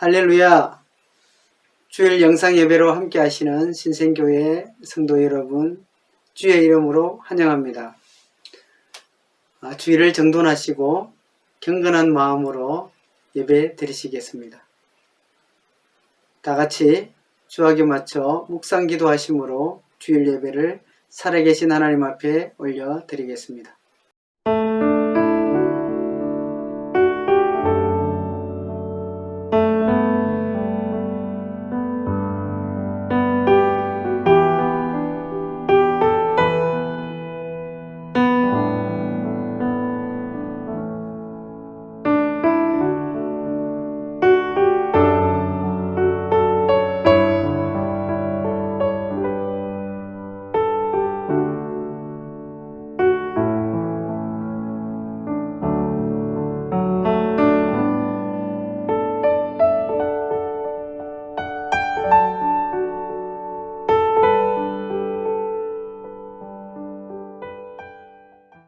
할렐루야! 주일 영상 예배로 함께 하시는 신생교회 성도 여러분, 주의 이름으로 환영합니다. 주일을 정돈하시고 경건한 마음으로 예배 드리시겠습니다. 다 같이 주학에 맞춰 묵상 기도하심으로 주일 예배를 살아계신 하나님 앞에 올려드리겠습니다.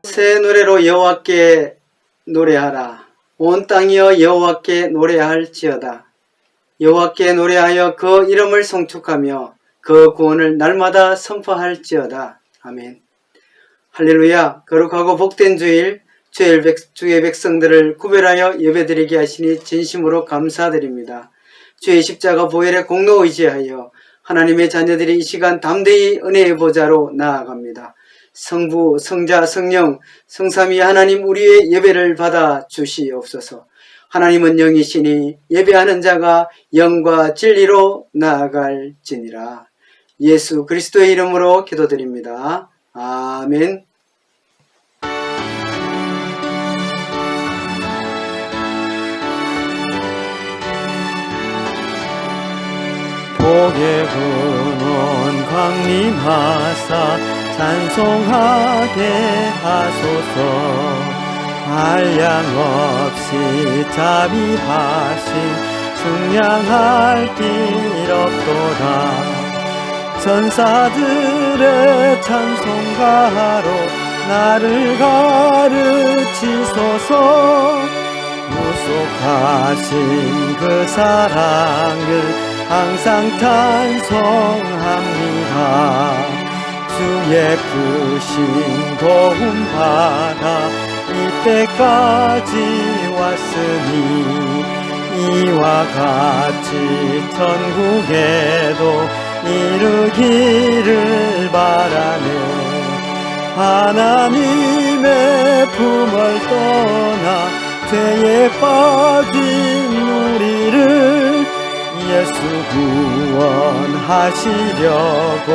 새 노래로 여호와께 노래하라. 온 땅이여 여호와께 노래할지어다. 여호와께 노래하여 그 이름을 송축하며 그 구원을 날마다 선포할지어다. 아멘. 할렐루야. 거룩하고 복된 주일, 주의 백성들을 구별하여 예배드리게 하시니 진심으로 감사드립니다. 주의 십자가 보혈의 공로 의지하여 하나님의 자녀들이 이 시간 담대히 은혜의 보좌로 나아갑니다. 성부, 성자, 성령, 성삼위 하나님 우리의 예배를 받아 주시옵소서. 하나님은 영이시니 예배하는 자가 영과 진리로 나아갈지니라. 예수 그리스도의 이름으로 기도드립니다. 아멘. 복의 근원 광림하사 찬송하게 하소서. 한량 없이 자비하신 승량할 길 없도다. 전사들의 찬송가로 나를 가르치소서. 무속하신 그 사랑을 항상 찬송합니다. 주의 크신 도움 받아 이때까지 왔으니 이와 같이 천국에도 이르기를 바라네. 하나님의 품을 떠나 죄에 빠진 우리를 예수 구원하시려고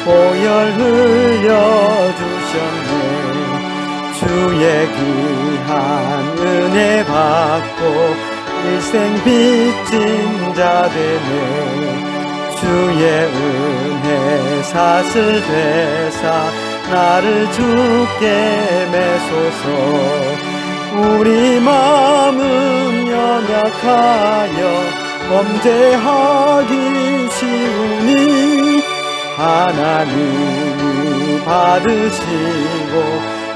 보혈 흘려주셨네. 주의 귀한 은혜 받고 일생 빚진 자 되네. 주의 은혜 사슬 되사 나를 주께 매소서. 우리 마음은 연약하여 범죄하기 쉬우니 하나님이 받으시고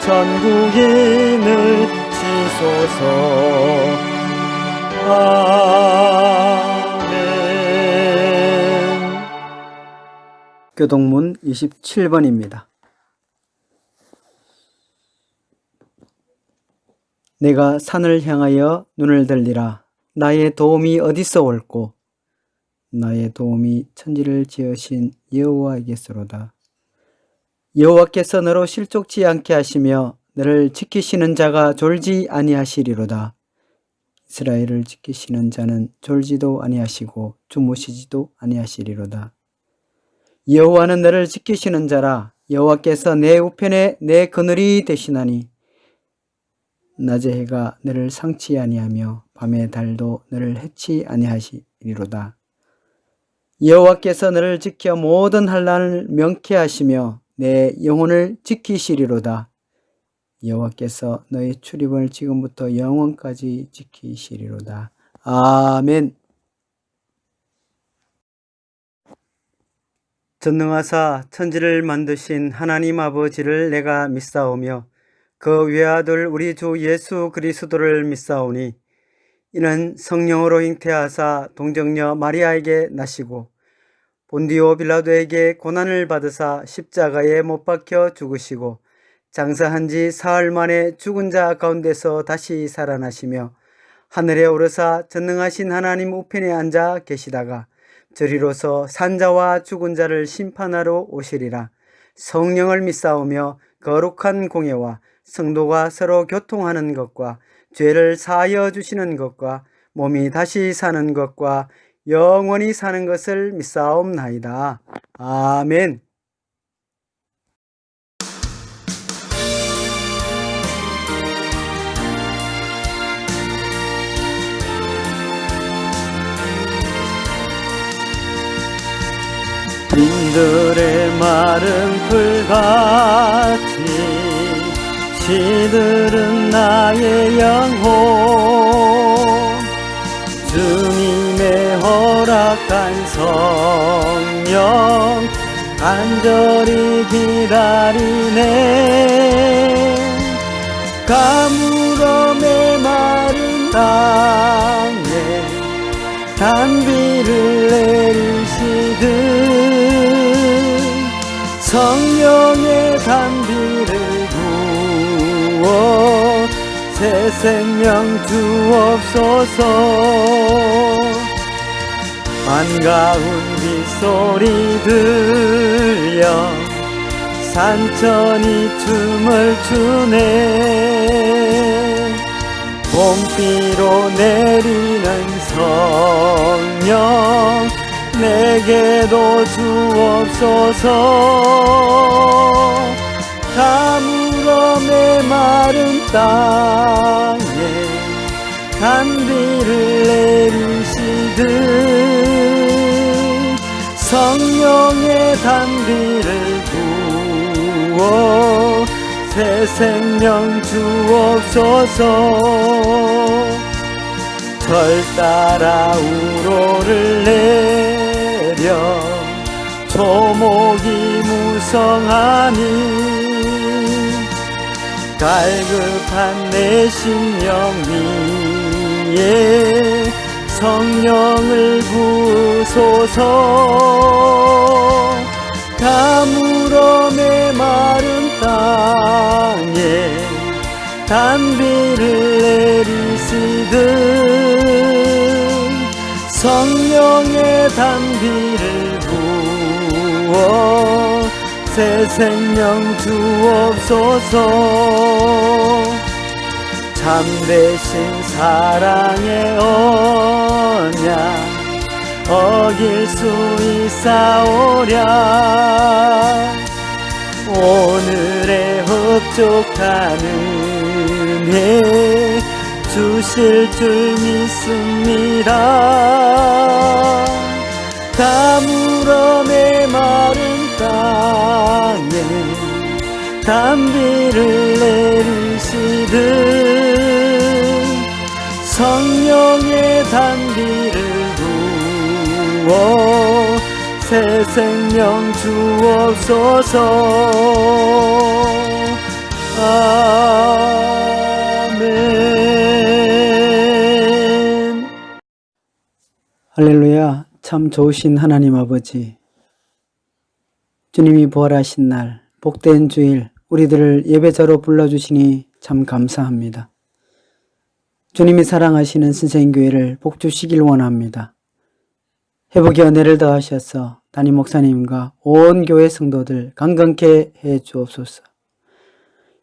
천국인을 치소서. 아멘. 교동문 27번입니다. 내가 산을 향하여 눈을 들리라. 나의 도움이 어디서 올꼬? 나의 도움이 천지를 지으신 여호와에게서로다. 여호와께서 너로 실족치 않게 하시며 너를 지키시는 자가 졸지 아니하시리로다. 이스라엘을 지키시는 자는 졸지도 아니하시고 주무시지도 아니하시리로다. 여호와는 너를 지키시는 자라. 여호와께서 내 우편에 내 그늘이 되시나니 낮의 해가 너를 상치 아니하며 밤의 달도 너를 해치 아니하시리로다. 여호와께서 너를 지켜 모든 환난을 명쾌하시며 내 영혼을 지키시리로다. 여호와께서 너의 출입을 지금부터 영원까지 지키시리로다. 아멘. 전능하사 천지를 만드신 하나님 아버지를 내가 믿사오며 그 외아들 우리 주 예수 그리스도를 믿사오니 이는 성령으로 잉태하사 동정녀 마리아에게 나시고 본디오 빌라도에게 고난을 받으사 십자가에 못 박혀 죽으시고 장사한 지 사흘 만에 죽은 자 가운데서 다시 살아나시며 하늘에 오르사 전능하신 하나님 우편에 앉아 계시다가 저리로서 산자와 죽은 자를 심판하러 오시리라. 성령을 믿사오며 거룩한 공예와 성도가 서로 교통하는 것과 죄를 사하여 주시는 것과 몸이 다시 사는 것과 영원히 사는 것을 믿사옵나이다. 아멘. 빈들의 마른 풀같이 시들은 나의 영혼 주님의 허락한 성령 간절히 기다리네 가물어 메마른 땅에 단비를 내리시듯 성령의 단비를 부어 새 생명 주옵소서 반가운 빗소리 들려 산천이 춤을 추네 봄비로 내리는 성령 내게도 주옵소서 가물어 메마른 땅에 단비를 내리시듯 성령의 단비를 부어 새 생명 주옵소서 절 따라 우로를 내려 초목이 무성하니 갈급한 내 심령 위에 성령을 부으소서 가물어 메마른 땅에 단비를 내리시듯 성령의 단비를 부어 새 생명 주옵소서 참되신 사랑의 언약 어길 수 있사오랴 오늘의 흡족한 은혜 주실 줄 믿습니다 가물어 메마른 땅에 단비를 내리시듯 성령의 단비를 부어 새 생명 주옵소서 아멘. 할렐루야. 참 좋으신 하나님 아버지, 주님이 부활하신 날 복된 주일 우리들을 예배자로 불러주시니 참 감사합니다. 주님이 사랑하시는 신생교회를 복주시길 원합니다. 회복의 은혜를 더하셔서 담임 목사님과 온 교회 성도들 강건케 해 주옵소서.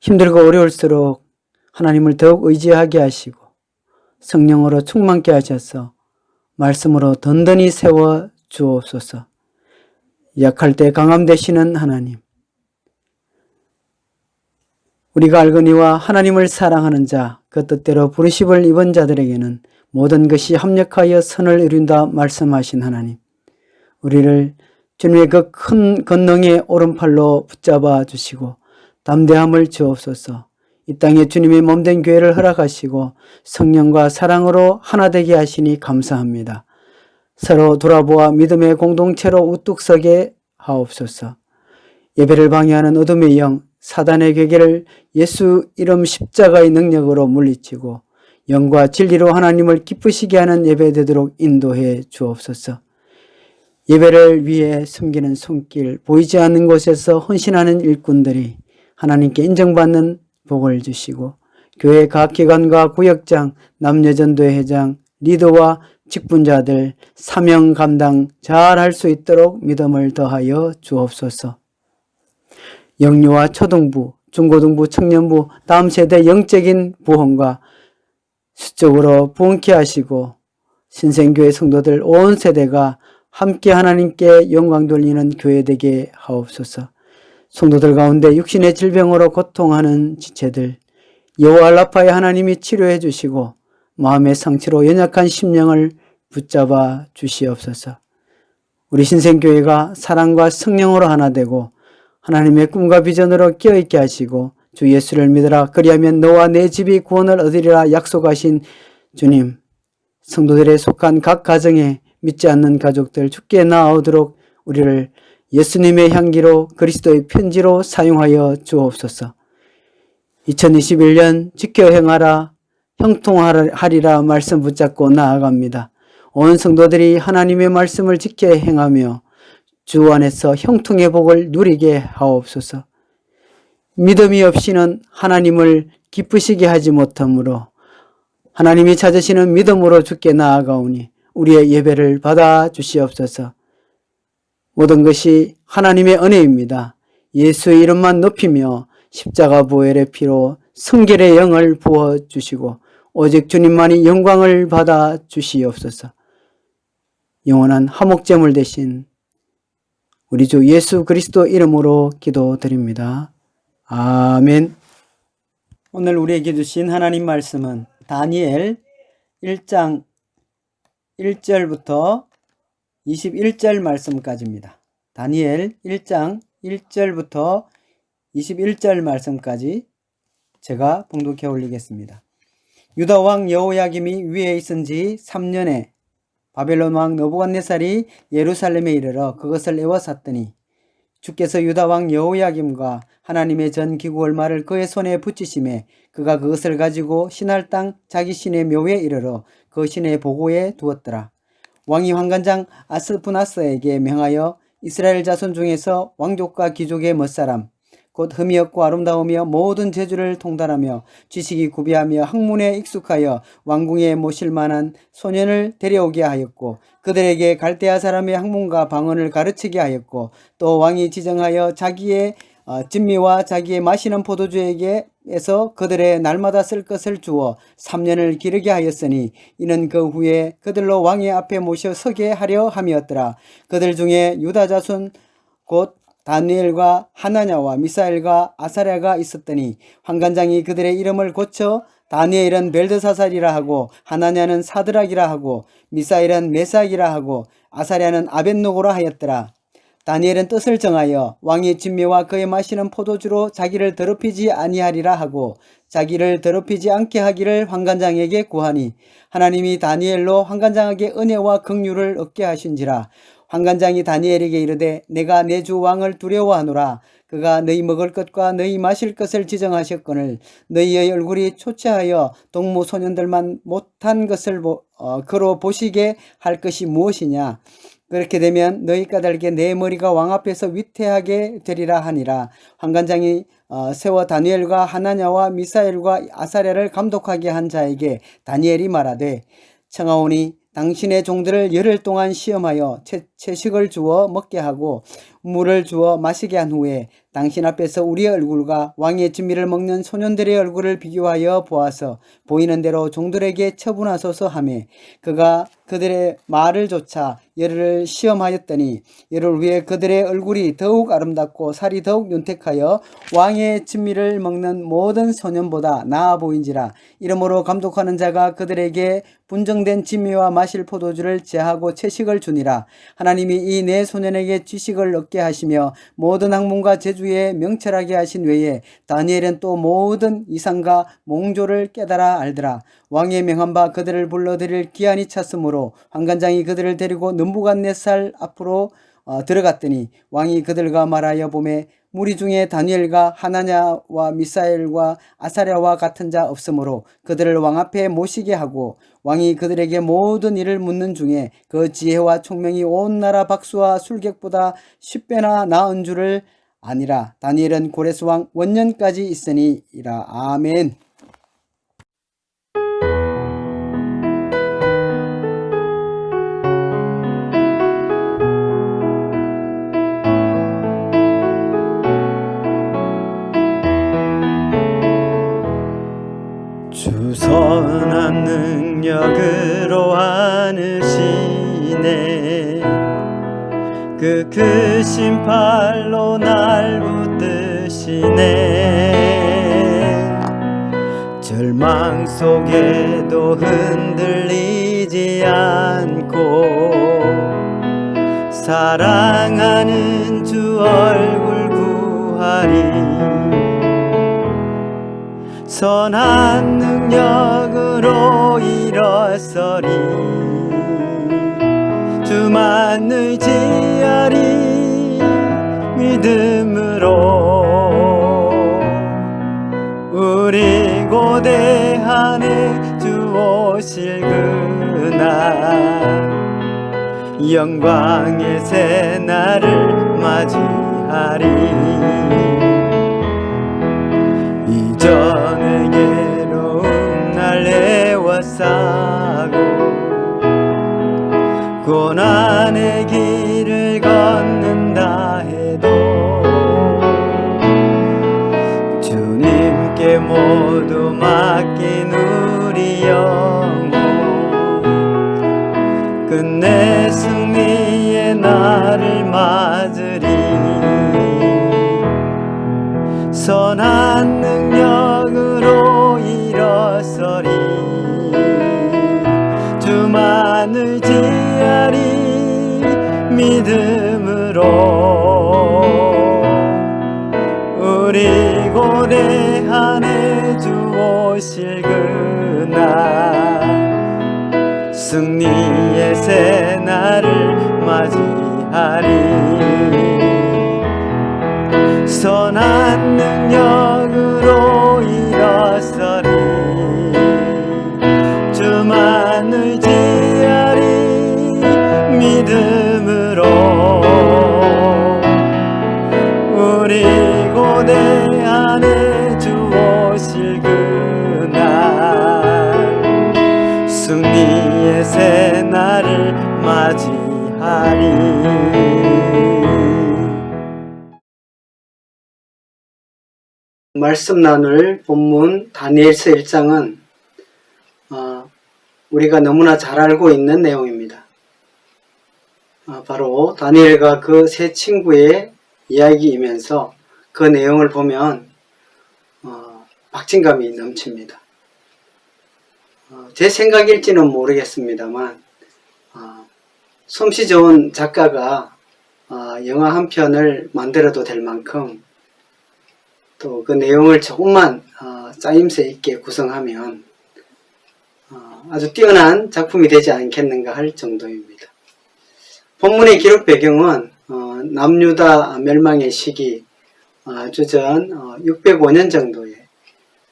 힘들고 어려울수록 하나님을 더욱 의지하게 하시고 성령으로 충만케 하셔서 말씀으로 든든히 세워 주옵소서. 약할 때 강함 되시는 하나님, 우리가 알거니와 하나님을 사랑하는 자, 그 뜻대로 부르심을 입은 자들에게는 모든 것이 합력하여 선을 이룬다 말씀하신 하나님, 우리를 주님의 그 큰 권능의 오른팔로 붙잡아 주시고 담대함을 주옵소서. 이 땅에 주님의 몸된 교회를 허락하시고 성령과 사랑으로 하나 되게 하시니 감사합니다. 서로 돌아보아 믿음의 공동체로 우뚝 서게 하옵소서. 예배를 방해하는 어둠의 영, 사단의 괴계를 예수 이름 십자가의 능력으로 물리치고 영과 진리로 하나님을 기쁘시게 하는 예배 되도록 인도해 주옵소서. 예배를 위해 숨기는 손길, 보이지 않는 곳에서 헌신하는 일꾼들이 하나님께 인정받는 복을 주시고, 교회 각 기관과 구역장, 남녀전도회 회장, 리더와 직분자들 사명 감당 잘 할 수 있도록 믿음을 더하여 주옵소서. 영유아 초등부, 중고등부, 청년부, 다음 세대 영적인 부흥과 수적으로 부흥케 하시고, 신생교회 성도들 온 세대가 함께 하나님께 영광 돌리는 교회 되게 하옵소서. 성도들 가운데 육신의 질병으로 고통하는 지체들, 여호와 라파의 하나님이 치료해 주시고 마음의 상처로 연약한 심령을 붙잡아 주시옵소서. 우리 신생교회가 사랑과 성령으로 하나 되고 하나님의 꿈과 비전으로 깨어있게 하시고, 주 예수를 믿으라 그리하면 너와 내 집이 구원을 얻으리라 약속하신 주님, 성도들에 속한 각 가정에 믿지 않는 가족들 주께 나아오도록 우리를 예수님의 향기로 그리스도의 편지로 사용하여 주옵소서. 2021년 지켜 행하라 형통하리라 말씀 붙잡고 나아갑니다. 온 성도들이 하나님의 말씀을 지켜 행하며 주 안에서 형통의 복을 누리게 하옵소서. 믿음이 없이는 하나님을 기쁘시게 하지 못하므로 하나님이 찾으시는 믿음으로 주께 나아가오니 우리의 예배를 받아 주시옵소서. 모든 것이 하나님의 은혜입니다. 예수의 이름만 높이며 십자가 보혈의 피로 성결의 영을 부어주시고 오직 주님만이 영광을 받아 주시옵소서. 영원한 화목제물 대신 우리 주 예수 그리스도 이름으로 기도드립니다. 아멘. 오늘 우리에게 주신 하나님 말씀은 다니엘 1장 1절부터 21절 말씀까지입니다. 다니엘 1장 1절부터 21절 말씀까지 제가 봉독해 올리겠습니다. 유다 왕 여호야김이 위에 있은 지 3년에 바벨론 왕 느부갓네살이 예루살렘에 이르러 그것을 에워쌌더니 주께서 유다 왕 여호야김과 하나님의 전 기구 얼마를 그의 손에 붙이심에 그가 그것을 가지고 신할 땅 자기 신의 묘에 이르러 그 신의 보고에 두었더라. 왕이 환관장 아스푸나스에게 명하여 이스라엘 자손 중에서 왕족과 귀족의 멋사람 곧 흠이 없고 아름다우며 모든 재주를 통달하며 지식이 구비하며 학문에 익숙하여 왕궁에 모실 만한 소년을 데려오게 하였고 그들에게 갈대아 사람의 학문과 방언을 가르치게 하였고 또 왕이 지정하여 자기의 진미와 자기의 마시는 포도주에게에서 그들의 날마다 쓸 것을 주어 3년을 기르게 하였으니 이는 그 후에 그들로 왕의 앞에 모셔 서게 하려 함이었더라. 그들 중에 유다 자손 곧 다니엘과 하나냐와 미사엘과 아사랴가 있었더니 환관장이 그들의 이름을 고쳐 다니엘은 벨드사살이라 하고 하나냐는 사드락이라 하고 미사엘은 메삭이라 하고 아사랴는 아벳노고라 하였더라. 다니엘은 뜻을 정하여 왕의 진미와 그의 마시는 포도주로 자기를 더럽히지 아니하리라 하고 자기를 더럽히지 않게 하기를 환관장에게 구하니 하나님이 다니엘로 환관장에게 은혜와 긍휼을 얻게 하신지라. 환관장이 다니엘에게 이르되 내가 내 주 왕을 두려워하노라. 그가 너희 먹을 것과 너희 마실 것을 지정하셨거늘 너희의 얼굴이 초췌하여 동무 소년들만 못한 것을 그로 보시게 할 것이 무엇이냐. 그렇게 되면 너희 까닭에 내 머리가 왕 앞에서 위태하게 되리라 하니라. 환관장이 세워 다니엘과 하나냐와 미사엘과 아사랴를 감독하게 한 자에게 다니엘이 말하되 청하오니 당신의 종들을 열흘 동안 시험하여 채식을 주어 먹게 하고 물을 주어 마시게 한 후에 당신 앞에서 우리의 얼굴과 왕의 진미를 먹는 소년들의 얼굴을 비교하여 보아서 보이는 대로 종들에게 처분하소서 하매 그가 그들의 말을 조차 열흘을 시험하였더니 열흘 후에 그들의 얼굴이 더욱 아름답고 살이 더욱 윤택하여 왕의 진미를 먹는 모든 소년보다 나아 보인지라. 이러므로 감독하는 자가 그들에게 분정된 진미와 마실 포도주를 제하고 채식을 주니라. 하나님이 이 네 소년에게 지식을 얻게 하시며 모든 학문과 재주에 명철하게 하신 외에 다니엘은 또 모든 이상과 몽조를 깨달아 알더라. 왕의 명한 바 그들을 불러들일 기한이 찼으므로 환관장이 그들을 데리고 느부갓네살 앞으로 들어갔더니 왕이 그들과 말하여 보매 무리 중에 다니엘과 하나냐와 미사엘과 아사랴와 같은 자 없으므로 그들을 왕 앞에 모시게 하고 왕이 그들에게 모든 일을 묻는 중에 그 지혜와 총명이 온 나라 박수와 술객보다 10배나 나은 줄을 아니라. 다니엘은 고레스 왕 원년까지 있으니이라. 아멘. 주 선한 능력으로 안으시네. 그 크신 팔로 날 붙드시네. 절망 속에도 흔들리지 않고 사랑하는 주 얼굴 구하리. 선한 능력으로 일어서리. 주만 의지하리. 믿음으로 우리 고대하네 주 오실 그날 영광의 새날을 맞이하리. 이전의 괴로움 날 애워싸고 고난의 길을 걷는다 해도 주님께 모두 맡긴 우리 영혼 끝내 승리의 날을 맞으리. 선한 능력으로 일어서리. 주만 의지하리. 믿음으로 우리 고대하네 주 오실 그날 승리의 새날을 맞이하리. 선한 능력으로 일어서리. 주만 의지하리. 믿음으로 우리 고대하네 주 오실 그날 승리의 새날을 맞이하리. 말씀 나눌 본문 다니엘서 1장은 우리가 너무나 잘 알고 있는 내용입니다. 바로 다니엘과 그 세 친구의 이야기이면서 그 내용을 보면 박진감이 넘칩니다. 제 생각일지는 모르겠습니다만 솜씨 좋은 작가가 영화 한 편을 만들어도 될 만큼 또 그 내용을 조금만 짜임새 있게 구성하면 아주 뛰어난 작품이 되지 않겠는가 할 정도입니다. 본문의 기록 배경은 남유다 멸망의 시기 주전 605년 정도에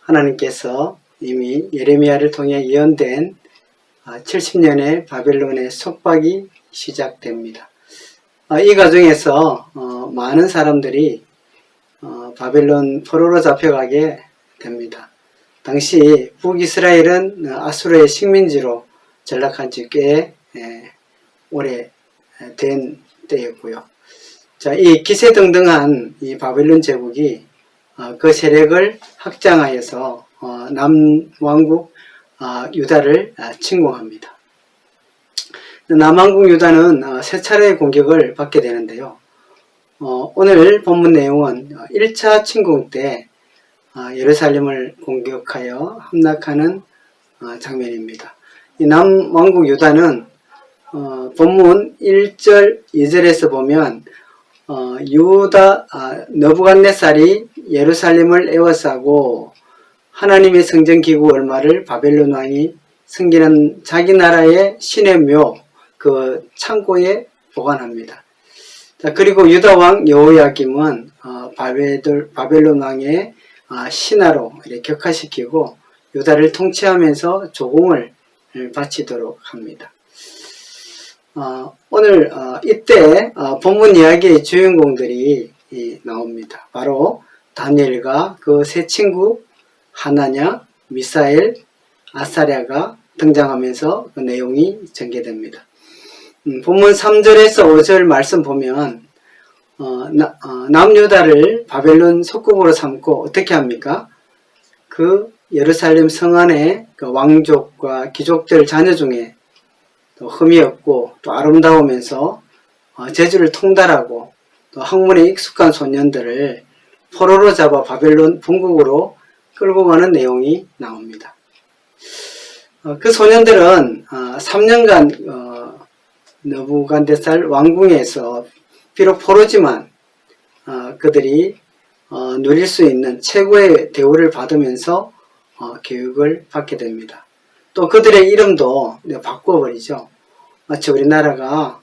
하나님께서 이미 예레미야를 통해 예언된 70년의 바벨론의 속박이 시작됩니다. 이 과정에서 많은 사람들이 바벨론 포로로 잡혀가게 됩니다. 당시 북이스라엘은 아수르의 식민지로 전락한 지 꽤 오래 된 때였고요. 자, 이 기세등등한 이 바벨론 제국이 그 세력을 확장하여서 남왕국 유다를 침공합니다. 남왕국 유다는 세 차례의 공격을 받게 되는데요. 오늘 본문 내용은 1차 침공 때 예루살렘을 공격하여 함락하는 장면입니다. 이 남왕국 유다는 본문 1절 2절에서 보면 너부갓네살이 예루살렘을 에워싸고 하나님의 성전기구 얼마를 바벨론 왕이 섬기는 자기 나라의 신의 묘 그 창고에 보관합니다. 자, 그리고 유다 왕 여호야김은 바벨론 왕의 신하로 이렇게 격하시키고 유다를 통치하면서 조공을 바치도록 합니다. 오늘 이때 본문 이야기의 주인공들이 나옵니다. 바로 다니엘과 그 세 친구 하나냐, 미사엘, 아사랴가 등장하면서 그 내용이 전개됩니다. 본문 3절에서 5절 말씀 보면 남유다를 바벨론 속국으로 삼고 어떻게 합니까? 그 예루살렘 성 안에 그 왕족과 귀족들 자녀 중에 또 흠이 없고 또 아름다우면서 재주를 통달하고 또 학문에 익숙한 소년들을 포로로 잡아 바벨론 본국으로 끌고 가는 내용이 나옵니다. 그 소년들은 3년간 느부갓네살 왕궁에서 비록 포로지만 그들이 누릴 수 있는 최고의 대우를 받으면서 교육을 받게 됩니다. 또 그들의 이름도 바꿔버리죠. 마치 우리나라가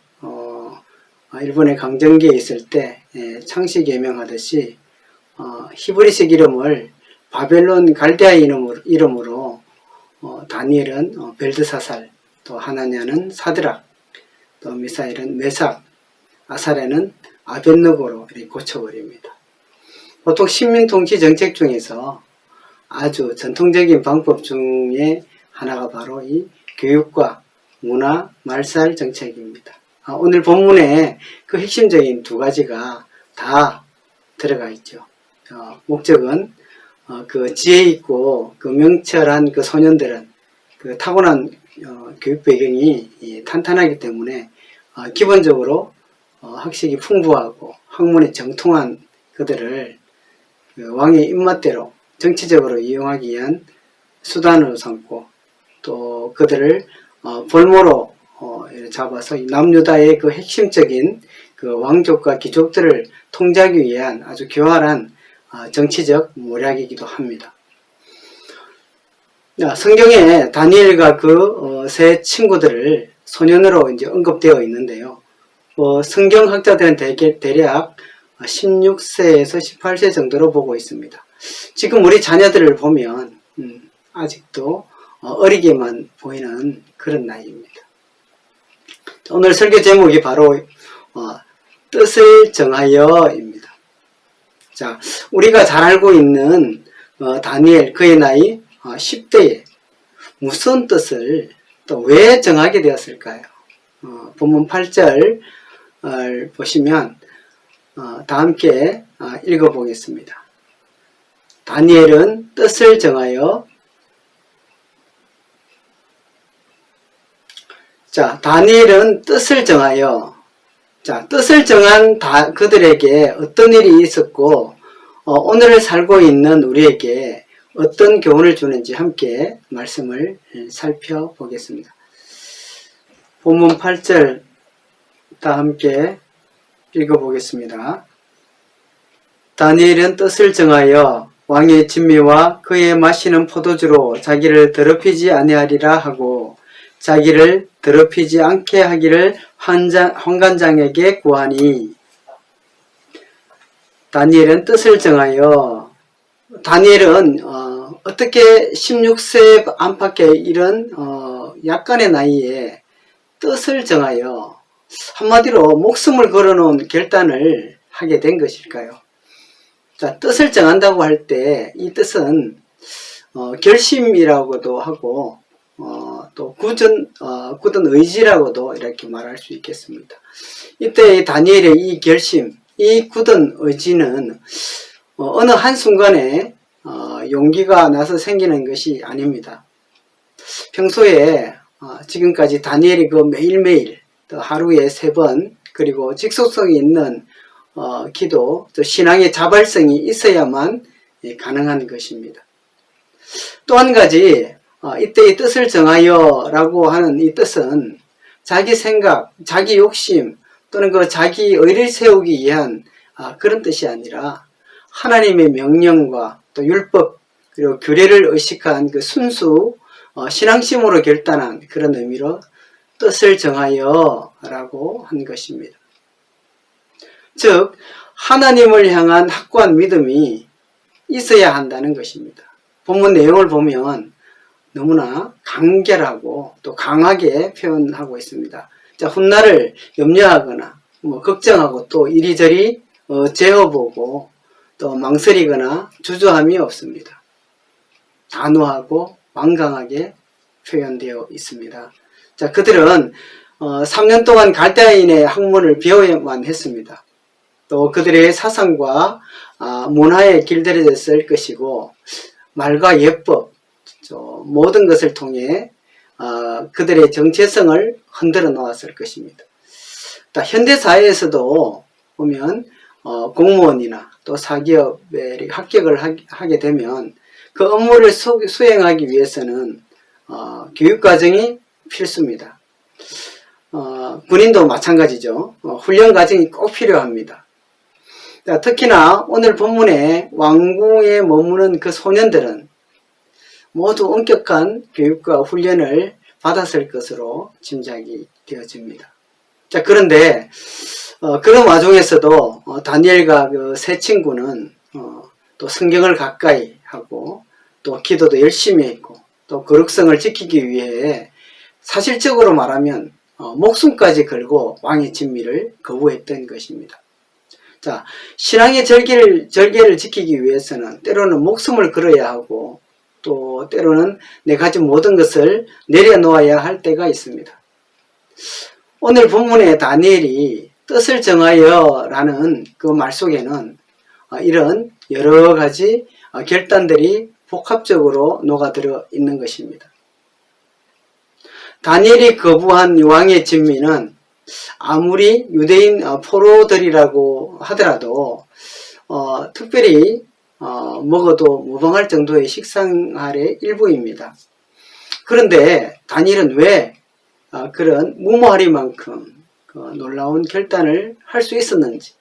일본의 강점기에 있을 때 창씨 개명하듯이 히브리식 이름을 바벨론 갈대아 이름으로 다니엘은 벨드사살, 또 하나냐는 사드락, 또 미사엘은 메삭, 아사랴는 아벳느고로 이렇게 고쳐버립니다. 보통 식민통치 정책 중에서 아주 전통적인 방법 중에 하나가 바로 이 교육과 문화 말살 정책입니다. 오늘 본문에 그 핵심적인 두 가지가 다 들어가 있죠. 목적은 그 지혜 있고 그 명철한 그 소년들은 그 타고난 교육 배경이 탄탄하기 때문에 기본적으로 학식이 풍부하고 학문에 정통한 그들을 그 왕의 입맛대로 정치적으로 이용하기 위한 수단으로 삼고 또 그들을 볼모로 잡아서 남유다의 그 핵심적인 그 왕족과 귀족들을 통제하기 위한 아주 교활한 정치적 모략이기도 합니다. 성경에 다니엘과 그 세 친구들을 소년으로 이제 언급되어 있는데요. 성경학자들은 대략 16세에서 18세 정도로 보고 있습니다. 지금 우리 자녀들을 보면 아직도 어리게만 보이는 그런 나이입니다. 오늘 설교 제목이 바로 뜻을 정하여입니다. 자, 우리가 잘 알고 있는 다니엘, 그의 나이 10대에 무슨 뜻을 또 왜 정하게 되었을까요? 본문 8절 보시면 다 함께 읽어보겠습니다. 다니엘은 뜻을 정하여 다니엘은 뜻을 정하여 뜻을 정한 그들에게 어떤 일이 있었고 오늘을 살고 있는 우리에게 어떤 교훈을 주는지 함께 말씀을 살펴보겠습니다. 본문 8절 다 함께 읽어보겠습니다. 다니엘은 뜻을 정하여 왕의 진미와 그의 마시는 포도주로 자기를 더럽히지 아니하리라 하고 자기를 더럽히지 않게 하기를 환관장에게 구하니. 다니엘은 뜻을 정하여 다니엘은 어떻게 16세 안팎의 이런 약간의 나이에 뜻을 정하여 한마디로 목숨을 걸어놓은 결단을 하게 된 것일까요? 뜻을 정한다고 할 때 이 뜻은 결심이라고도 하고 또 굳은 의지라고도 이렇게 말할 수 있겠습니다. 이때 다니엘의 이 결심, 이 굳은 의지는 어느 한순간에 용기가 나서 생기는 것이 아닙니다. 평소에 지금까지 다니엘이 그 매일매일 또 하루에 3번 그리고 직속성이 있는 기도, 또 신앙의 자발성이 있어야만 가능한 것입니다. 또 한 가지 이때의 뜻을 정하여 라고 하는 이 뜻은 자기 생각, 자기 욕심 또는 그 자기 의를 세우기 위한 그런 뜻이 아니라 하나님의 명령과 또 율법 그리고 규례를 의식한 그 순수 신앙심으로 결단한 그런 의미로 뜻을 정하여 라고 한 것입니다. 즉 하나님을 향한 확고한 믿음이 있어야 한다는 것입니다. 본문 내용을 보면 너무나 간결하고 또 강하게 표현하고 있습니다. 자, 훗날을 염려하거나 걱정하고 또 이리저리 재어보고 또 망설이거나 주저함이 없습니다. 단호하고 완강하게 표현되어 있습니다. 자, 그들은 3년 동안 갈대아인의 학문을 배워야만 했습니다. 또 그들의 사상과 문화에 길들여졌을 것이고 말과 예법 모든 것을 통해 그들의 정체성을 흔들어 놓았을 것입니다. 현대 사회에서도 보면 공무원이나 또 사기업에 합격을 하게 되면 그 업무를 수행하기 위해서는 교육과정이 필수입니다. 군인도 마찬가지죠. 훈련 과정이 꼭 필요합니다. 특히나 오늘 본문에 왕궁에 머무는 그 소년들은 모두 엄격한 교육과 훈련을 받았을 것으로 짐작이 되어집니다. 자, 그런데 그런 와중에서도 다니엘과 그 세 친구는 또 성경을 가까이 하고 또 기도도 열심히 했고 또 거룩성을 지키기 위해 사실적으로 말하면 목숨까지 걸고 왕의 진미를 거부했던 것입니다. 자, 신앙의 절개를 지키기 위해서는 때로는 목숨을 걸어야 하고 또 때로는 내 가진 모든 것을 내려놓아야 할 때가 있습니다. 오늘 본문의 다니엘이 뜻을 정하여 라는 그 말 속에는 이런 여러 가지 결단들이 복합적으로 녹아들어 있는 것입니다. 다니엘이 거부한 왕의 진미는 아무리 유대인 포로들이라고 하더라도 특별히 먹어도 무방할 정도의 식상할의 일부입니다. 그런데 다니엘은 왜 그런 무모하리만큼 놀라운 결단을 할 수 있었는지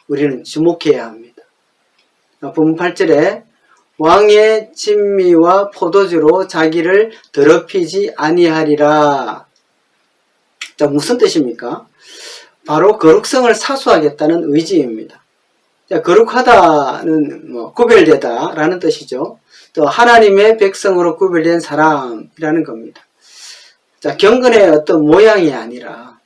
우리는 주목해야 합니다. 본문 8절에 왕의 진미와 포도주로 자기를 더럽히지 아니하리라. 자, 무슨 뜻입니까? 바로 거룩성을 사수하겠다는 의지입니다. 자, 거룩하다는 구별되다 라는 뜻이죠. 또 하나님의 백성으로 구별된 사람이라는 겁니다. 자, 경건의 어떤 모양이 아니라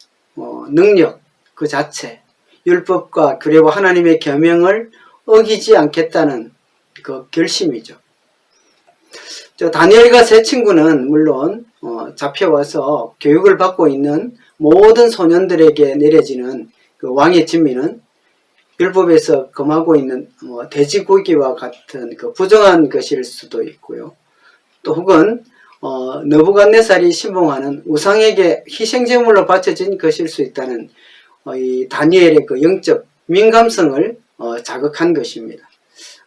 능력 그 자체, 율법과 그리고 하나님의 계명을 어기지 않겠다는 그 결심이죠. 다니엘과 세 친구는 물론 잡혀와서 교육을 받고 있는 모든 소년들에게 내려지는 그 왕의 진미는 율법에서 금하고 있는 돼지고기와 같은 그 부정한 것일 수도 있고요. 또 혹은 느부갓네살이 신봉하는 우상에게 희생제물로 바쳐진 것일 수 있다는 이 다니엘의 그 영적 민감성을 자극한 것입니다.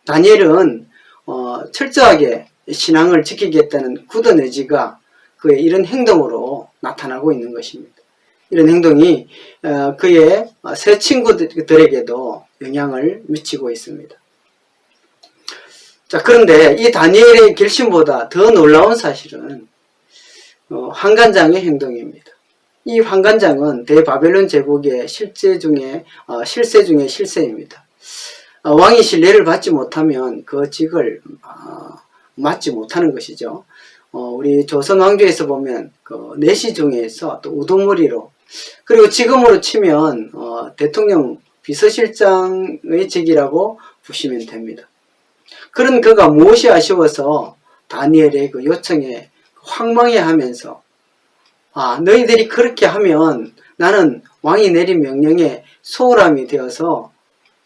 다니엘은 철저하게 신앙을 지키겠다는 굳은 의지가 그의 이런 행동으로 나타나고 있는 것입니다. 이런 행동이 그의 세 친구들에게도 영향을 미치고 있습니다. 자, 그런데 이 다니엘의 결심보다 더 놀라운 사실은 환관장의 행동입니다. 이 환관장은 대바벨론 제국의 실세 중에 실세입니다. 왕이 신뢰를 받지 못하면 그 직을 맡지 못하는 것이죠. 우리 조선 왕조에서 보면 그 내시 중에서 또 우두머리로, 그리고 지금으로 치면 대통령 비서실장의 직이라고 보시면 됩니다. 그런 그가 무엇이 아쉬워서 다니엘의 그 요청에 황망해하면서 너희들이 그렇게 하면 나는 왕이 내린 명령에 소홀함이 되어서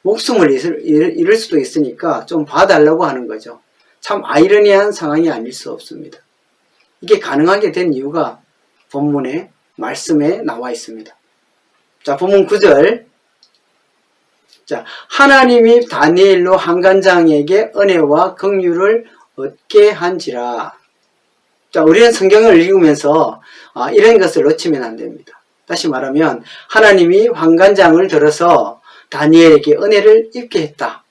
목숨을 잃을 수도 있으니까 좀 봐달라고 하는 거죠. 참 아이러니한 상황이 아닐 수 없습니다. 이게 가능하게 된 이유가 본문의 말씀에 나와 있습니다. 자, 본문 9절. 자, 하나님이 다니엘로 환관장에게 은혜와 긍휼을 얻게 한지라. 자, 우리는 성경을 읽으면서 이런 것을 놓치면 안 됩니다. 다시 말하면 하나님이 환관장을 들어서 다니엘에게 은혜를 입게 했다.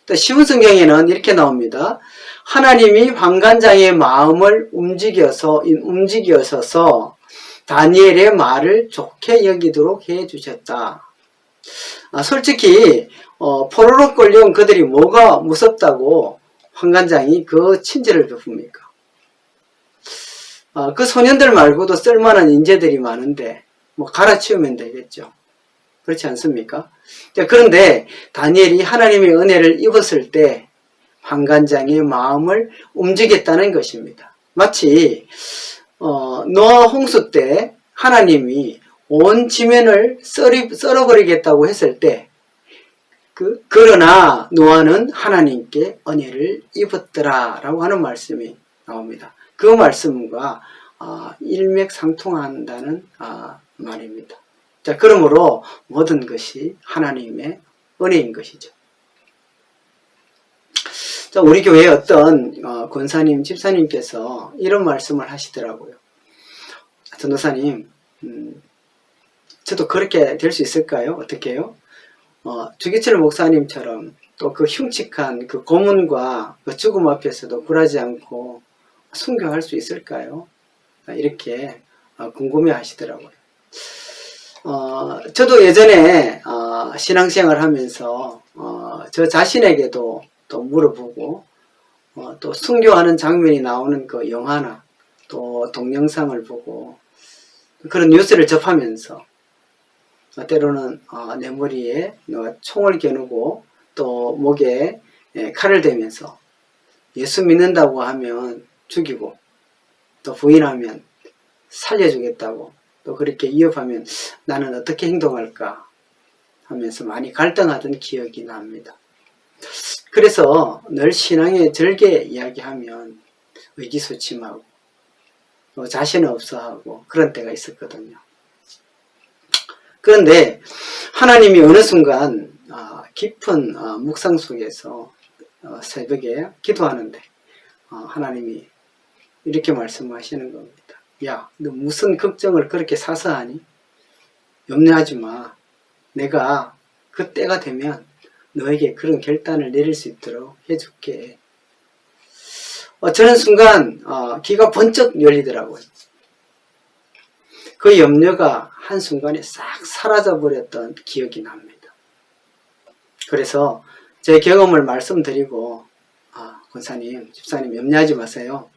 또 쉬운 성경에는 이렇게 나옵니다. 하나님이 환관장의 마음을 움직여서서 다니엘의 말을 좋게 여기도록 해 주셨다. 솔직히 포로로 끌려온 그들이 뭐가 무섭다고 환관장이 그 친절을 베풉니까? 그 소년들 말고도 쓸만한 인재들이 많은데 뭐 갈아치우면 되겠죠. 그렇지 않습니까? 그런데 다니엘이 하나님의 은혜를 입었을 때 환관장의 마음을 움직였다는 것입니다. 마치 노아 홍수 때 하나님이 온 지면을 썰어버리겠다고 했을 때 그러나 노아는 하나님께 은혜를 입었더라 라고 하는 말씀이 나옵니다. 그 말씀과 일맥상통한다는 말입니다. 자, 그러므로 모든 것이 하나님의 은혜인 것이죠. 자, 우리 교회에 어떤 권사님, 집사님께서 이런 말씀을 하시더라고요. 전도사님, 저도 그렇게 될 수 있을까요? 어떻게 해요? 주기철 목사님처럼 또 그 흉측한 그 고문과 그 죽음 앞에서도 굴하지 않고 순교할 수 있을까요? 이렇게 궁금해 하시더라고요. 저도 예전에 신앙생활 하면서 저 자신에게도 또 물어보고 또 순교하는 장면이 나오는 그 영화나 또 동영상을 보고 그런 뉴스를 접하면서 때로는 내 머리에 총을 겨누고 또 목에 칼을 대면서 예수 믿는다고 하면 죽이고 또 부인하면 살려주겠다고 또 그렇게 위협하면 나는 어떻게 행동할까 하면서 많이 갈등하던 기억이 납니다. 그래서 늘 신앙의 절개 이야기하면 의기소침하고 자신 없어하고 그런 때가 있었거든요. 그런데 하나님이 어느 순간 깊은 묵상 속에서 새벽에 기도하는데 하나님이 이렇게 말씀하시는 겁니다. 야, 너 무슨 걱정을 그렇게 사서 하니? 염려하지 마. 내가 그 때가 되면 너에게 그런 결단을 내릴 수 있도록 해줄게. 저는 순간 귀가 번쩍 열리더라고요. 그 염려가 한순간에 싹 사라져버렸던 기억이 납니다. 그래서 제 경험을 말씀드리고 권사님, 집사님 염려하지 마세요.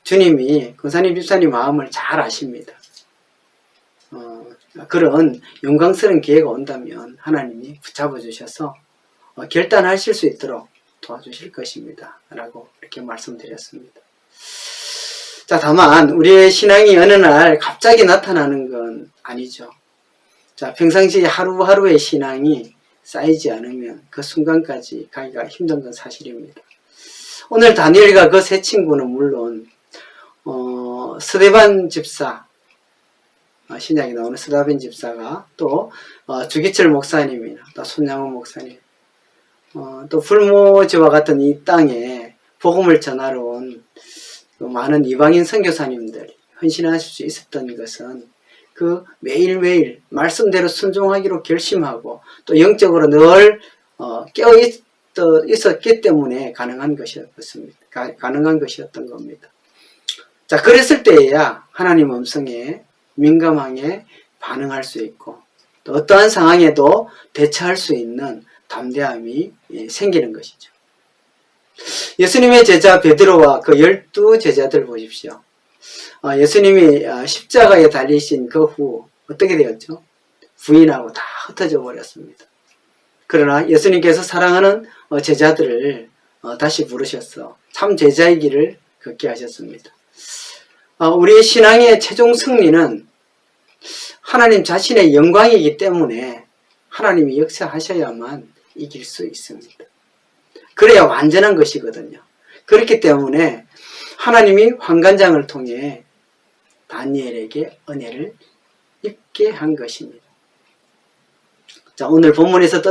주님이 권사님, 집사님 마음을 잘 아십니다. 그런 영광스러운 기회가 온다면 하나님이 붙잡아 주셔서 결단하실 수 있도록 도와주실 것입니다. 라고 이렇게 말씀드렸습니다. 자, 다만 우리의 신앙이 어느 날 갑자기 나타나는 건 아니죠. 자, 평상시 하루하루의 신앙이 쌓이지 않으면 그 순간까지 가기가 힘든 건 사실입니다. 오늘 다니엘과 그 세 친구는 물론 스데반 집사, 신약에 나오는 스데반 집사가 또 주기철 목사님이나 또 손양원 목사님, 또 불모지와 같은 이 땅에 복음을 전하러 온 많은 이방인 선교사님들이 헌신하실 수 있었던 것은 그 매일매일 말씀대로 순종하기로 결심하고 또 영적으로 늘 깨어 있었기 때문에 가능한 것이었던 겁니다. 자, 그랬을 때에야 하나님 음성에 민감하게 반응할 수 있고 또 어떠한 상황에도 대처할 수 있는 담대함이 생기는 것이죠. 예수님의 제자 베드로와 그 12 제자들 보십시오. 예수님이 십자가에 달리신 그 후 어떻게 되었죠? 부인하고 다 흩어져 버렸습니다. 그러나 예수님께서 사랑하는 제자들을 다시 부르셔서 참 제자의 길을 걷게 하셨습니다. 우리의 신앙의 최종 승리는 하나님 자신의 영광이기 때문에 하나님이 역사하셔야만 이길 수 있습니다. 그래야 완전한 것이거든요. 그렇기 때문에 하나님이 환관장을 통해 다니엘에게 은혜를 입게 한 것입니다. 자, 오늘 본문에서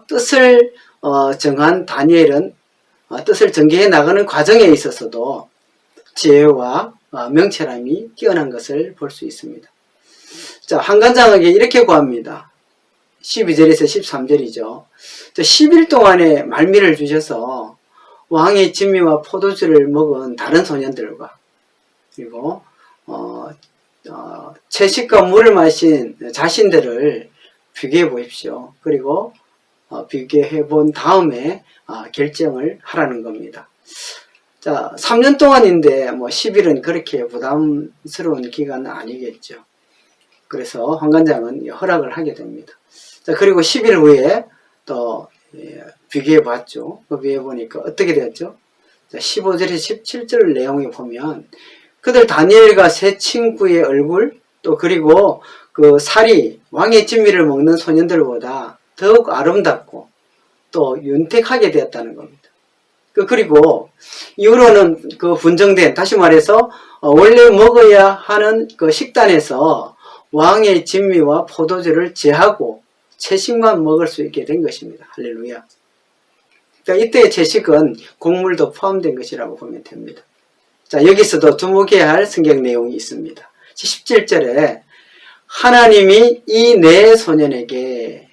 뜻을 정한 다니엘은 뜻을 전개해 나가는 과정에 있어서도 지혜와 명철함이 뛰어난 것을 볼 수 있습니다. 자, 환관장에게 이렇게 구합니다. 12절에서 13절이죠. 10일 동안의 말미를 주셔서 왕의 진미와 포도주를 먹은 다른 소년들과 그리고 채식과 물을 마신 자신들을 비교해 보십시오. 그리고 비교해 본 다음에 결정을 하라는 겁니다. 자, 3년 동안인데 뭐 10일은 그렇게 부담스러운 기간은 아니겠죠. 그래서 황관장은 허락을 하게 됩니다. 자, 그리고 10일 후에 또 비교해 봤죠. 비교해 보니까 어떻게 되었죠? 자, 15절에서 17절 내용에 보면 그들 다니엘과 세 친구의 얼굴 또 그리고 그 살이 왕의 진미를 먹는 소년들보다 더욱 아름답고 또 윤택하게 되었다는 겁니다. 그리고 이후로는 그 분정된, 다시 말해서 원래 먹어야 하는 그 식단에서 왕의 진미와 포도주를 제하고 채식만 먹을 수 있게 된 것입니다. 할렐루야. 그러니까 이때의 채식은 곡물도 포함된 것이라고 보면 됩니다. 자, 여기서도 주목해야 할 성경 내용이 있습니다. 17절에 하나님이 이 네 소년에게,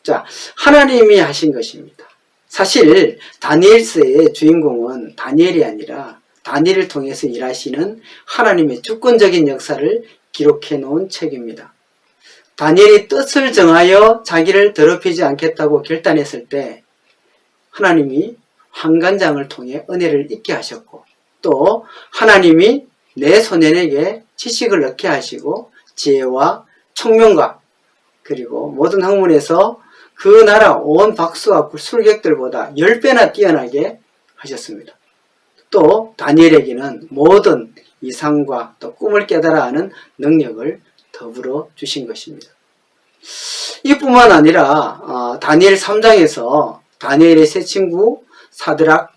자, 하나님이 하신 것입니다. 사실 다니엘서의 주인공은 다니엘이 아니라 다니엘을 통해서 일하시는 하나님의 주권적인 역사를 기록해 놓은 책입니다. 다니엘이 뜻을 정하여 자기를 더럽히지 않겠다고 결단했을 때 하나님이 황관장을 통해 은혜를 잊게 하셨고 또 하나님이 네 소년에게 지식을 얻게 하시고 지혜와 총명과 그리고 모든 학문에서 그 나라 온 박수와 술객들보다 10배나 뛰어나게 하셨습니다. 또 다니엘에게는 모든 이상과 또 꿈을 깨달아 하는 능력을 더불어 주신 것입니다. 이뿐만 아니라 다니엘 3장에서 다니엘의 세 친구 사드락,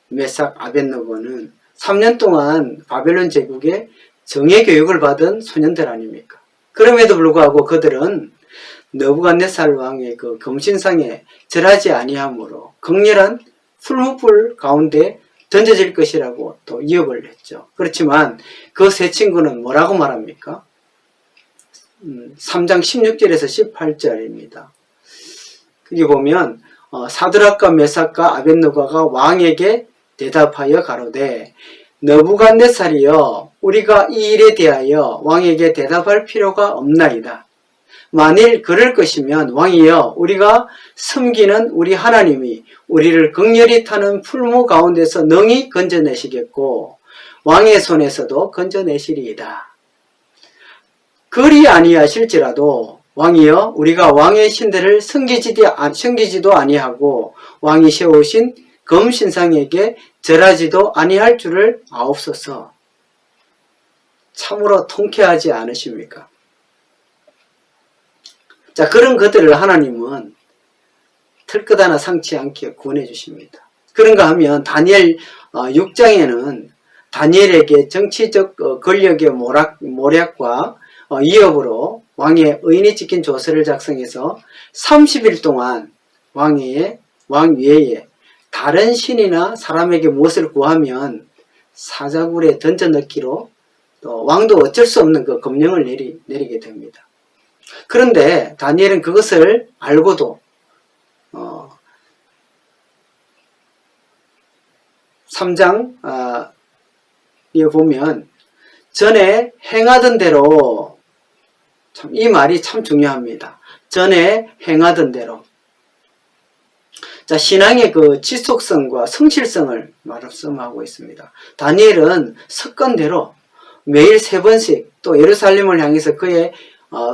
메삭, 아벳느고는 3년 동안 바벨론 제국의 정예 교육을 받은 소년들 아닙니까? 그럼에도 불구하고 그들은 느부갓네살 왕의 그 검신상에 절하지 아니하므로 극렬한 풀무불 가운데 던져질 것이라고 또 위협을 했죠. 그렇지만 그 세 친구는 뭐라고 말합니까? 3장 16절에서 18절입니다. 여기 보면 사드락과 메삭과 아벳느고가 왕에게 대답하여 가로되 느부갓네살이여 우리가 이 일에 대하여 왕에게 대답할 필요가 없나이다. 만일 그럴 것이면 왕이여 우리가 섬기는 우리 하나님이 우리를 극렬히 타는 풀무 가운데서 능히 건져내시겠고 왕의 손에서도 건져내시리이다. 그리 아니하실지라도 왕이여 우리가 왕의 신들을 섬기지도 아니하고 왕이 세우신 검신상에게 절하지도 아니할 줄을 아옵소서. 참으로 통쾌하지 않으십니까? 자, 그런 그들을 하나님은 털끝 하나 상치 않게 구원해 주십니다. 그런가 하면 다니엘 6장에는 다니엘에게 정치적 권력의 모략과 위협으로 왕의 의인이 찍힌 조서를 작성해서 30일 동안 왕 위에 다른 신이나 사람에게 무엇을 구하면 사자굴에 던져 넣기로 또 왕도 어쩔 수 없는 그 검령을 내리게 됩니다. 그런데 다니엘은 그것을 알고도 3장에 보면 전에 행하던 대로, 참 이 말이 참 중요합니다. 전에 행하던 대로. 자, 신앙의 그 지속성과 성실성을 말씀하고 있습니다. 다니엘은 습관대로 매일 3번씩 또 예루살렘을 향해서 그의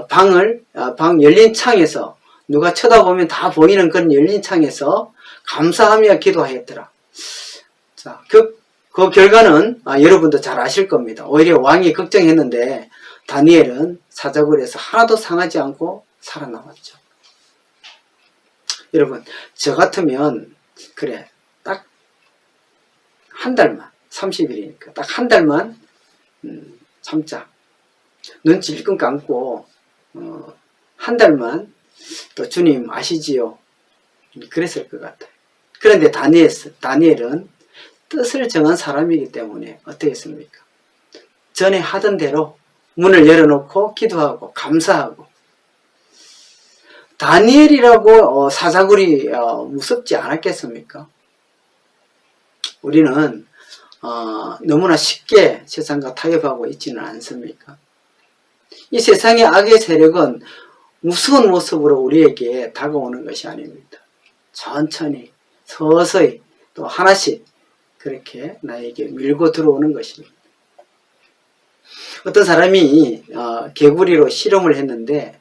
방 열린 창에서 누가 쳐다보면 다 보이는 그런 열린 창에서 감사하며 기도하였더라. 자, 그 결과는 여러분도 잘 아실 겁니다. 오히려 왕이 걱정했는데 다니엘은 사자굴에서 하나도 상하지 않고 살아남았죠. 여러분, 저 같으면 그래 딱 한 달만 30일이니까 딱 한 달만 참자. 눈 질끈 감고 한 달만 또 주님 아시지요? 그랬을 것 같아요. 그런데 다니엘은 뜻을 정한 사람이기 때문에 어떻게 했습니까? 전에 하던 대로 문을 열어놓고 기도하고 감사하고. 다니엘이라고 사자굴이 무섭지 않았겠습니까? 우리는 너무나 쉽게 세상과 타협하고 있지는 않습니까? 이 세상의 악의 세력은 무서운 모습으로 우리에게 다가오는 것이 아닙니다. 천천히 서서히 또 하나씩 그렇게 나에게 밀고 들어오는 것입니다. 어떤 사람이 개구리로 실험을 했는데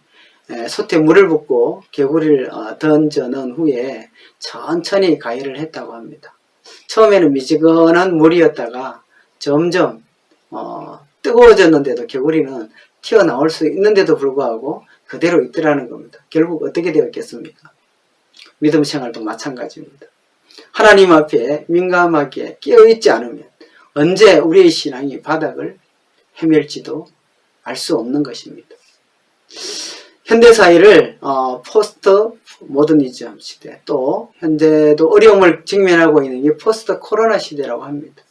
솥에 물을 붓고 개구리를 던져 넣은 후에 천천히 가열을 했다고 합니다. 처음에는 미지근한 물이었다가 점점 뜨거워졌는데도 개구리는 튀어나올 수 있는데도 불구하고 그대로 있더라는 겁니다. 결국 어떻게 되었겠습니까? 믿음 생활도 마찬가지입니다. 하나님 앞에 민감하게 깨어있지 않으면 언제 우리의 신앙이 바닥을 헤맬지도 알 수 없는 것입니다. 현대사회를 포스트 모더니즘 시대, 또 현재도 어려움을 직면하고 있는 게 포스트 코로나 시대라고 합니다.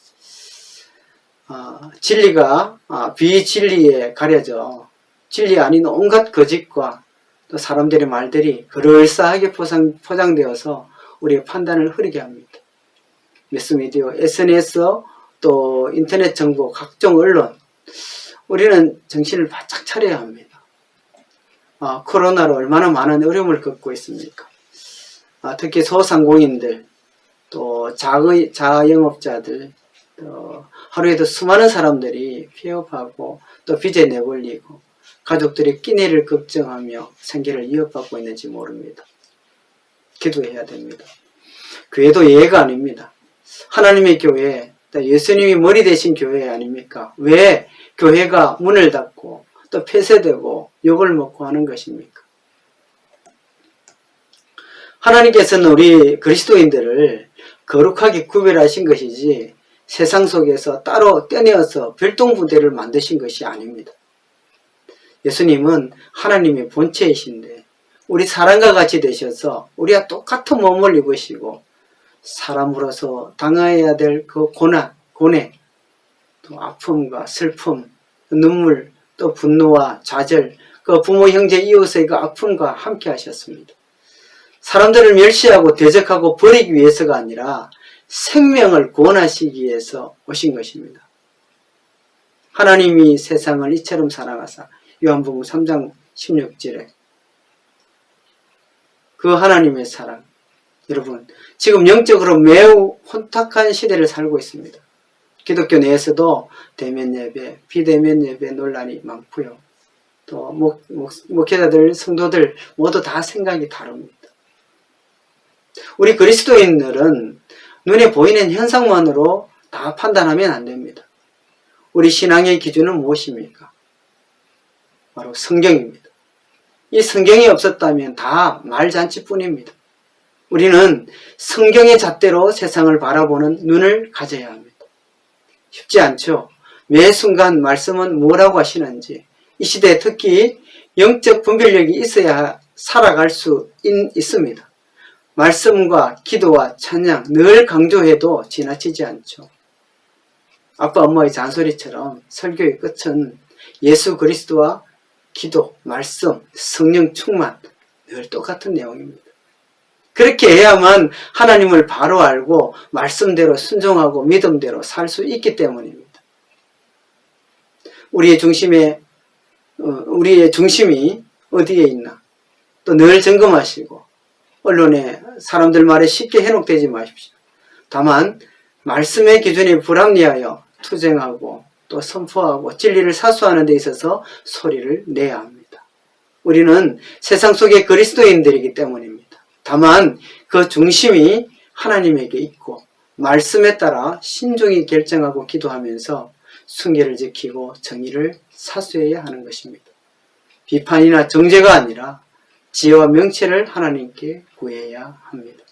진리가 비진리에 가려져 진리 아닌 온갖 거짓과 또 사람들의 말들이 그럴싸하게 포장되어서 우리의 판단을 흐리게 합니다. 매스미디어, SNS, 또 인터넷 정보, 각종 언론, 우리는 정신을 바짝 차려야 합니다. 코로나로 얼마나 많은 어려움을 겪고 있습니까? 특히 소상공인들, 또 자영업자들, 또 하루에도 수많은 사람들이 폐업하고 또 빚에 내몰리고 가족들이 끼니를 걱정하며 생계를 위협받고 있는지 모릅니다. 기도해야 됩니다. 교회도 예외가 아닙니다. 하나님의 교회, 예수님이 머리 되신 교회 아닙니까? 왜 교회가 문을 닫고 또 폐쇄되고 욕을 먹고 하는 것입니까? 하나님께서는 우리 그리스도인들을 거룩하게 구별하신 것이지 세상 속에서 따로 떼내어서 별도부대를 만드신 것이 아닙니다. 예수님은 하나님의 본체이신데 우리 사람과 같이 되셔서 우리와 똑같은 몸을 입으시고 사람으로서 당해야 될 그 고뇌, 또 아픔과 슬픔, 눈물, 또 분노와 좌절, 그 부모, 형제, 이웃의 그 아픔과 함께 하셨습니다. 사람들을 멸시하고 대적하고 버리기 위해서가 아니라 생명을 구원하시기 위해서 오신 것입니다. 하나님이 세상을 이처럼 사랑하사 요한복음 3장 16절에 그 하나님의 사랑, 여러분 지금 영적으로 매우 혼탁한 시대를 살고 있습니다. 기독교 내에서도 대면 예배, 비대면 예배 논란이 많고요. 또 목회자들, 성도들 모두 다 생각이 다릅니다. 우리 그리스도인들은 눈에 보이는 현상만으로 다 판단하면 안 됩니다. 우리 신앙의 기준은 무엇입니까? 바로 성경입니다. 이 성경이 없었다면 다 말잔치뿐입니다. 우리는 성경의 잣대로 세상을 바라보는 눈을 가져야 합니다. 쉽지 않죠. 매 순간 말씀은 뭐라고 하시는지, 이 시대에 특히 영적 분별력이 있어야 살아갈 수 있습니다. 말씀과 기도와 찬양 늘 강조해도 지나치지 않죠. 아빠 엄마의 잔소리처럼 설교의 끝은 예수 그리스도와 기도, 말씀, 성령 충만 늘 똑같은 내용입니다. 그렇게 해야만 하나님을 바로 알고 말씀대로 순종하고 믿음대로 살 수 있기 때문입니다. 우리의 중심이 어디에 있나? 또 늘 점검하시고 언론에 사람들 말에 쉽게 현혹되지 마십시오. 다만 말씀의 기준에 불합리하여 투쟁하고 또 선포하고 진리를 사수하는 데 있어서 소리를 내야 합니다. 우리는 세상 속의 그리스도인들이기 때문입니다. 다만 그 중심이 하나님에게 있고 말씀에 따라 신중히 결정하고 기도하면서 순결을 지키고 정의를 사수해야 하는 것입니다. 비판이나 정죄가 아니라 지혜와 명체를 하나님께 구해야 합니다.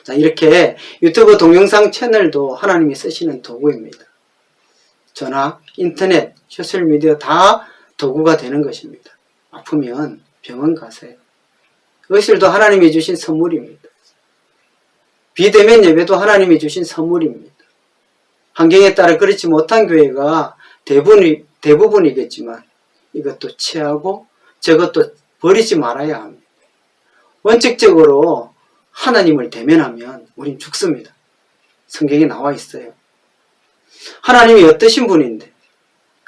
자, 이렇게 유튜브 동영상 채널도 하나님이 쓰시는 도구입니다. 전화, 인터넷, 소셜미디어 다 도구가 되는 것입니다. 아프면 병원 가세요. 의실도 하나님이 주신 선물입니다. 비대면 예배도 하나님이 주신 선물입니다. 환경에 따라 그렇지 못한 교회가 대부분이겠지만 이것도 취하고 저것도 버리지 말아야 합니다. 원칙적으로 하나님을 대면하면 우린 죽습니다. 성경에 나와 있어요. 하나님이 어떠신 분인데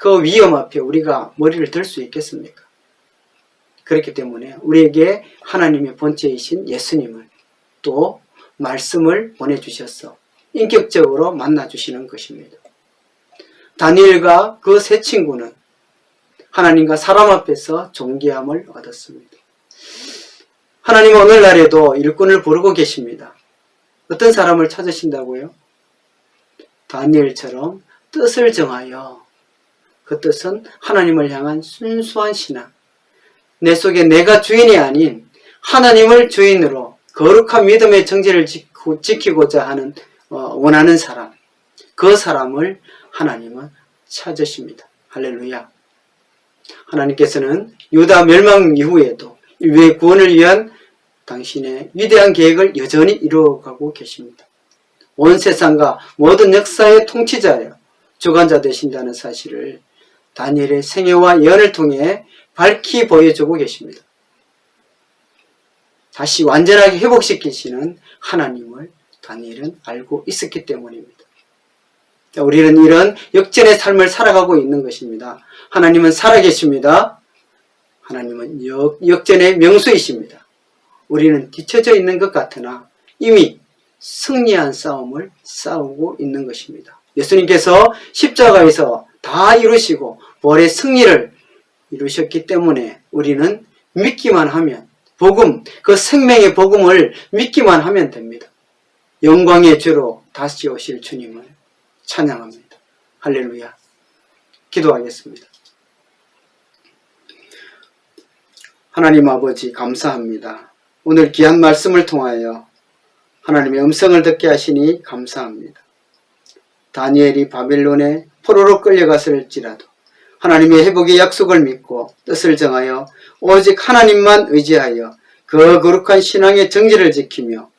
그 위험 앞에 우리가 머리를 들 수 있겠습니까? 그렇기 때문에 우리에게 하나님의 본체이신 예수님을 또 말씀을 보내주셔서 인격적으로 만나주시는 것입니다. 다니엘과 그 세 친구는 하나님과 사람 앞에서 존귀함을 얻었습니다. 하나님은 오늘날에도 일꾼을 부르고 계십니다. 어떤 사람을 찾으신다고요? 다니엘처럼 뜻을 정하여, 그 뜻은 하나님을 향한 순수한 신앙, 내 속에 내가 주인이 아닌 하나님을 주인으로 거룩한 믿음의 정체를 지키고자 하는 원하는 사람, 그 사람을 하나님은 찾으십니다. 할렐루야. 하나님께서는 유다 멸망 이후에도 인류의 구원을 위한 당신의 위대한 계획을 여전히 이루어가고 계십니다. 온 세상과 모든 역사의 통치자여 주관자 되신다는 사실을 다니엘의 생애와 예언을 통해 밝히 보여주고 계십니다. 다시 완전하게 회복시키시는 하나님을 다니엘은 알고 있었기 때문입니다. 우리는 이런 역전의 삶을 살아가고 있는 것입니다. 하나님은 살아계십니다. 하나님은 역전의 명수이십니다. 우리는 뒤처져 있는 것 같으나 이미 승리한 싸움을 싸우고 있는 것입니다. 예수님께서 십자가에서 다 이루시고 부활의 승리를 이루셨기 때문에 우리는 믿기만 하면, 복음, 그 생명의 복음을 믿기만 하면 됩니다. 영광의 주로 다시 오실 주님을 찬양합니다. 할렐루야. 기도하겠습니다. 하나님 아버지 감사합니다. 오늘 귀한 말씀을 통하여 하나님의 음성을 듣게 하시니 감사합니다. 다니엘이 바벨론에 포로로 끌려갔을지라도 하나님의 회복의 약속을 믿고 뜻을 정하여 오직 하나님만 의지하여 그 거룩한 신앙의 정지를 지키며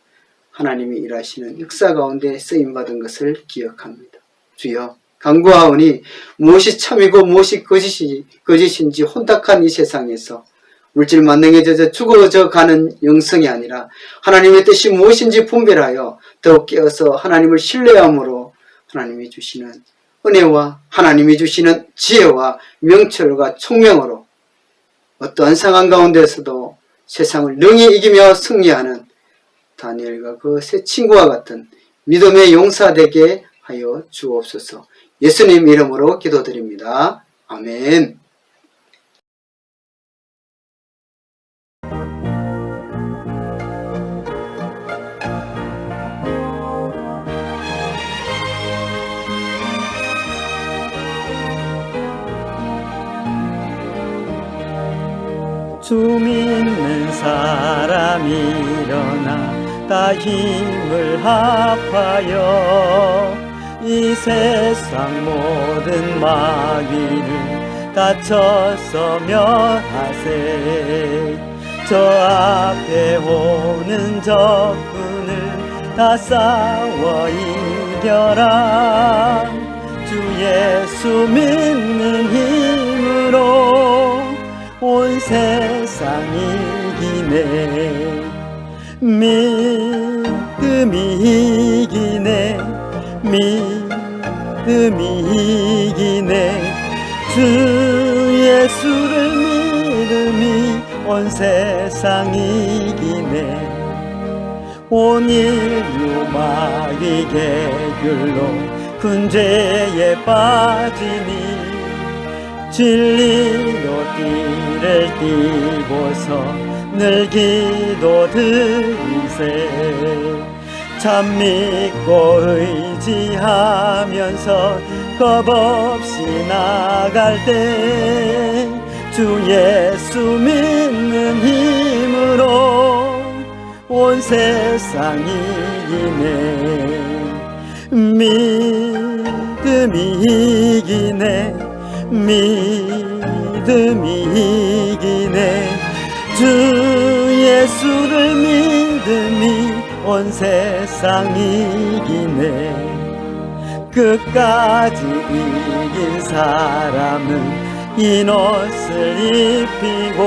하나님이 일하시는 역사 가운데 쓰임받은 것을 기억합니다. 주여, 간구하오니 무엇이 참이고 무엇이 거짓인지 혼탁한 이 세상에서 물질 만능에 젖어 죽어져 가는 영성이 아니라 하나님의 뜻이 무엇인지 분별하여 더욱 깨어서 하나님을 신뢰함으로 하나님이 주시는 은혜와 하나님이 주시는 지혜와 명철과 총명으로 어떠한 상황 가운데서도 세상을 능히 이기며 승리하는 다니엘과 그 세 친구와 같은 믿음의 용사 되게 하여 주옵소서. 예수님 이름으로 기도드립니다. 아멘. 주 믿는 사람 일어나 다 힘을 합하여 이 세상 모든 마귀를 다쳐서 멸하세. 저 앞에 오는 적군을 다 싸워 이겨라. 주 예수 믿는 힘으로 온 세상 이기네. 믿음이 이기네. 믿음이 이기네. 주 예수를 믿음이 온 세상 이기네. 온 인류 마귀 개귤로 큰 죄에 빠지니 진리로 띠를 띠고서 늘 기도드리세. 참 믿고 의지하면서 겁없이 나갈 때 주 예수 믿는 힘으로 온 세상 이기네. 믿음이 이기네. 믿음이 이기네. 주 예수를 믿음이 온 세상 이기네. 끝까지 이긴 사람은 흰 옷을 입히고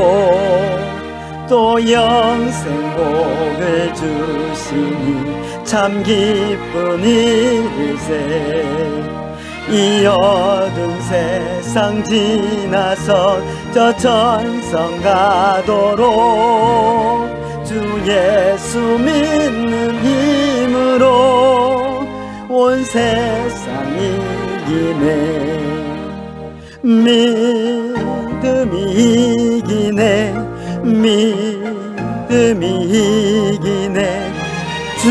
또 영생복을 주시니 참 기쁜 일일세. 이 어두운 세상 지나서 저 천성 가도록 주 예수 믿는 힘으로 온 세상 이기네. 믿음이 이기네. 믿음이 이기네. 주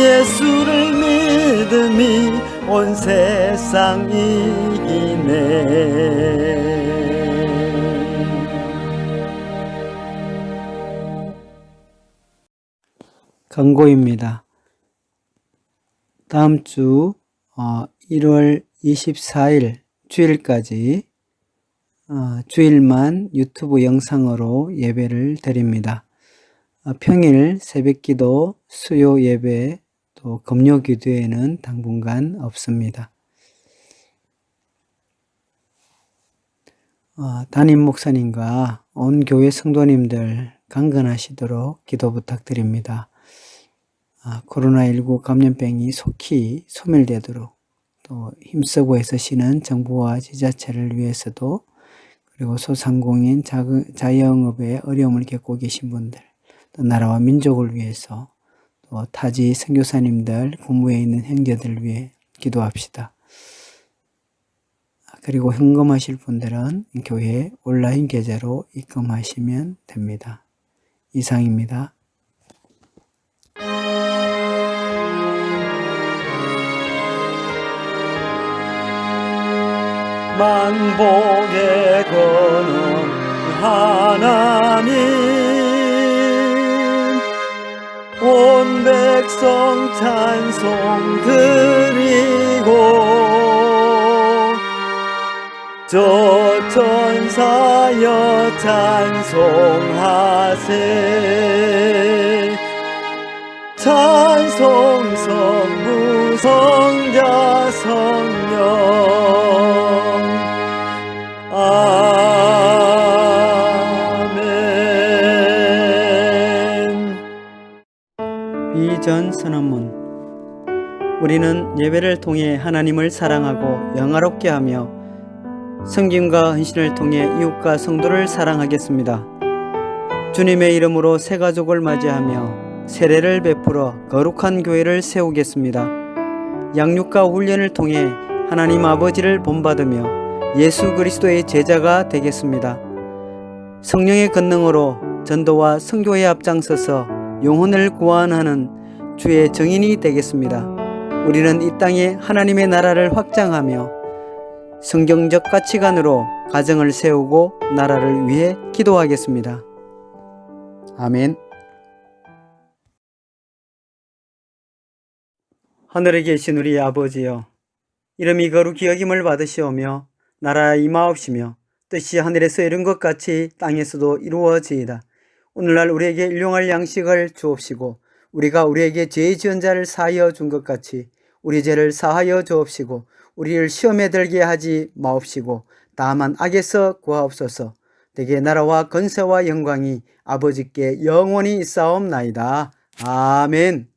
예수를 믿음이 온 세상 이기네. 광고입니다. 다음 주 1월 24일 주일까지 주일만 유튜브 영상으로 예배를 드립니다. 평일 새벽기도, 수요 예배, 또 금요 기도에는 당분간 없습니다. 담임 목사님과 온 교회 성도님들 강건하시도록 기도 부탁드립니다. 코로나19 감염병이 속히 소멸되도록, 또 힘쓰고 애쓰시는 정부와 지자체를 위해서도, 그리고 소상공인 자영업에 어려움을 겪고 계신 분들, 또 나라와 민족을 위해서, 또 타지 선교사님들, 국무에 있는 형제들을 위해 기도합시다. 그리고 헌금하실 분들은 교회 온라인 계좌로 입금하시면 됩니다. 이상입니다. 만복의 근원 하나님, 온 백성 찬송 드리고 저 천사여 찬송하세. 찬송 성부 성자 성령 아멘. 비전 선언문. 우리는 예배를 통해 하나님을 사랑하고 영화롭게 하며 섬김과 헌신을 통해 이웃과 성도를 사랑하겠습니다. 주님의 이름으로 새 가족을 맞이하며 세례를 베풀어 거룩한 교회를 세우겠습니다. 양육과 훈련을 통해 하나님 아버지를 본받으며 예수 그리스도의 제자가 되겠습니다. 성령의 권능으로 전도와 선교에 앞장서서 영혼을 구원하는 주의 증인이 되겠습니다. 우리는 이 땅에 하나님의 나라를 확장하며 성경적 가치관으로 가정을 세우고 나라를 위해 기도하겠습니다. 아멘. 하늘에 계신 우리 아버지여, 이름이 거룩히 여김을 받으시오며 나라에 임하옵시며 뜻이 하늘에서 이룬 것 같이 땅에서도 이루어지이다. 오늘날 우리에게 일용할 양식을 주옵시고 우리가 우리에게 죄 지은 자를 사하여 준 것 같이 우리 죄를 사하여 주옵시고 우리를 시험에 들게 하지 마옵시고 다만 악에서 구하옵소서. 대개 나라와 권세와 영광이 아버지께 영원히 있사옵나이다. 아멘.